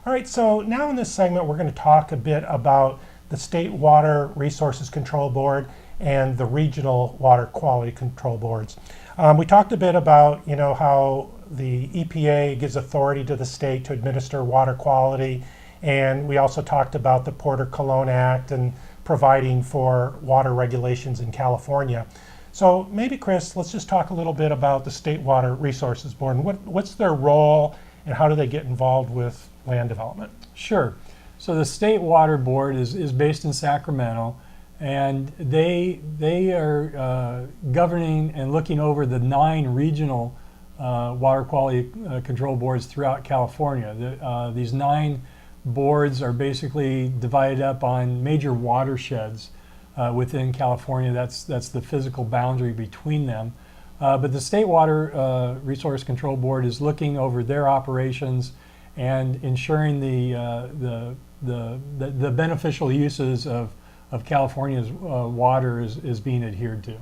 All right, so now in this segment, we're going to talk a bit about the State Water Resources Control Board and the Regional Water Quality Control Boards. We talked a bit about, how the EPA gives authority to the state to administer water quality, and we also talked about the Porter-Cologne Act and providing for water regulations in California. So maybe, Chris, let's just talk a little bit about the State Water Resources Board and what's their role and how do they get involved with land development? Sure. So the State Water Board is based in Sacramento, and they are governing and looking over the 9 regional water quality control boards throughout California. These 9 boards are basically divided up on major watersheds within California. That's the physical boundary between them. But the State Water Resource Control Board is looking over their operations and ensuring the beneficial uses of California's water is being adhered to.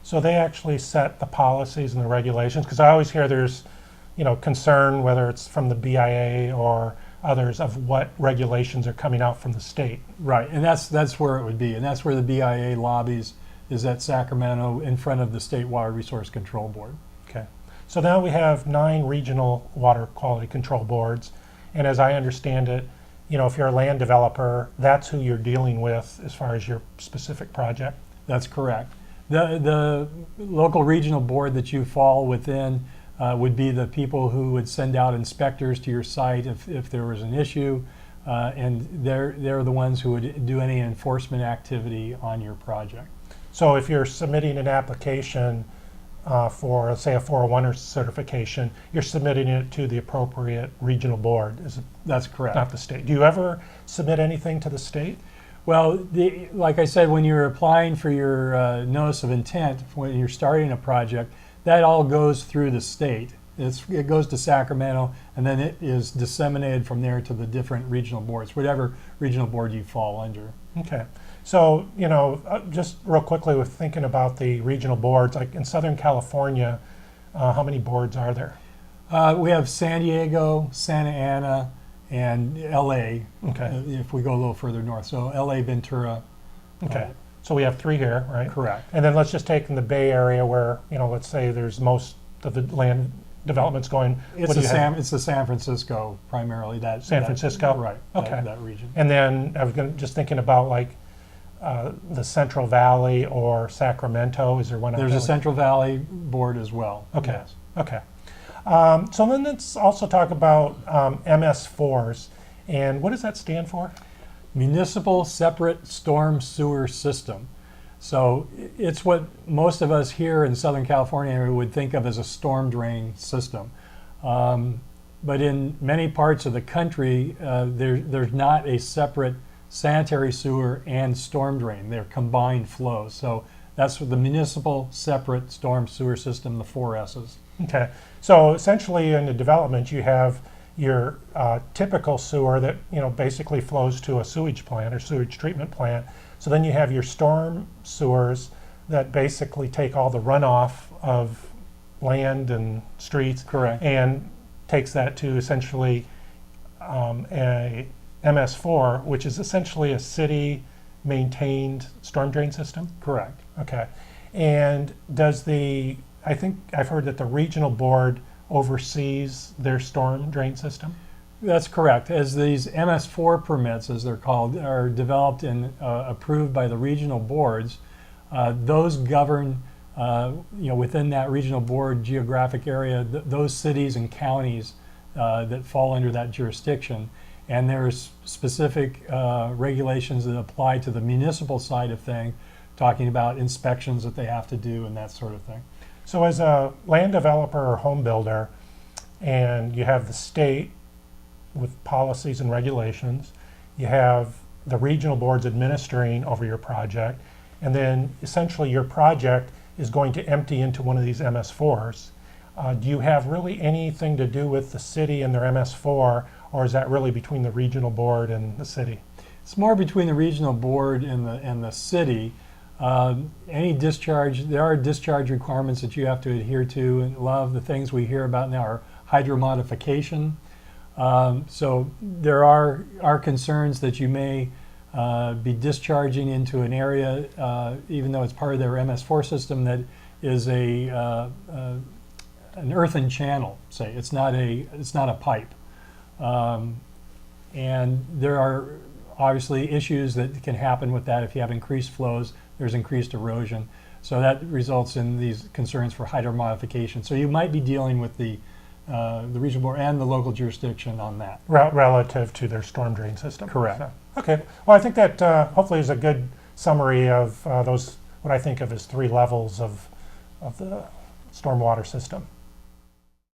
So they actually set the policies and the regulations, because I always hear there's concern, whether it's from the BIA or others, of what regulations are coming out from the state. Right, and that's where it would be, and that's where the BIA lobbies is at Sacramento in front of the State Water Resource Control Board. Okay, so now we have 9 regional water quality control boards, and as I understand it, if you're a land developer, that's who you're dealing with as far as your specific project. That's correct. The local regional board that you fall within would be the people who would send out inspectors to your site if there was an issue, and they're the ones who would do any enforcement activity on your project. So if you're submitting an application for, say, a 401 certification, you're submitting it to the appropriate regional board. That's correct. Not the state. Do you ever submit anything to the state? Well, like I said, when you're applying for your notice of intent, when you're starting a project, that all goes through the state. It goes to Sacramento, and then it is disseminated from there to the different regional boards, whatever regional board you fall under. Okay. So, just real quickly with thinking about the regional boards, like in Southern California, how many boards are there? We have San Diego, Santa Ana, and LA, Okay. If we go a little further north. So LA, Ventura. Okay. So we have 3 here, right? Correct. And then let's just take in the Bay Area where, let's say there's most of the land development's going. It's the San Francisco primarily. San Francisco? Right. Okay. That region. And then I was just thinking about like the Central Valley or Sacramento. Is there one? There's a Central Valley board as well. Okay. Yes. Okay. So then let's also talk about MS4s. And what does that stand for? Municipal Separate Storm Sewer System. So it's what most of us here in Southern California would think of as a storm drain system. But in many parts of the country, there's not a separate sanitary sewer and storm drain. They're combined flows. So that's what the Municipal Separate Storm Sewer System, the 4 S's. Okay. So essentially in the development, you have your typical sewer that basically flows to a sewage plant or sewage treatment plant. So then you have your storm sewers that basically take all the runoff of land and streets. Correct. And takes that to essentially a MS4, which is essentially a city maintained storm drain system. Correct. Okay. And I think I've heard that the regional board oversees their storm drain system? That's correct. As these MS4 permits, as they're called, are developed and approved by the regional boards, those govern, within that regional board geographic area, those cities and counties that fall under that jurisdiction. And there's specific regulations that apply to the municipal side of things, talking about inspections that they have to do and that sort of thing. So as a land developer or home builder, and you have the state with policies and regulations, you have the regional boards administering over your project, and then essentially your project is going to empty into one of these MS4s. Do you have really anything to do with the city and their MS4, or is that really between the regional board and the city? It's more between the regional board and the city. Any discharge, there are discharge requirements that you have to adhere to, and a lot of the things we hear about now are hydromodification. So there are concerns that you may be discharging into an area, even though it's part of their MS4 system, that is an earthen channel. Say it's not a pipe, and there are obviously issues that can happen with that. If you have increased flows, there's increased erosion. So that results in these concerns for hydromodification. So you might be dealing with the regional board and the local jurisdiction on that. Relative to their storm drain system. Correct. So, okay. Well, I think that hopefully is a good summary of those, what I think of as 3 levels of the stormwater system.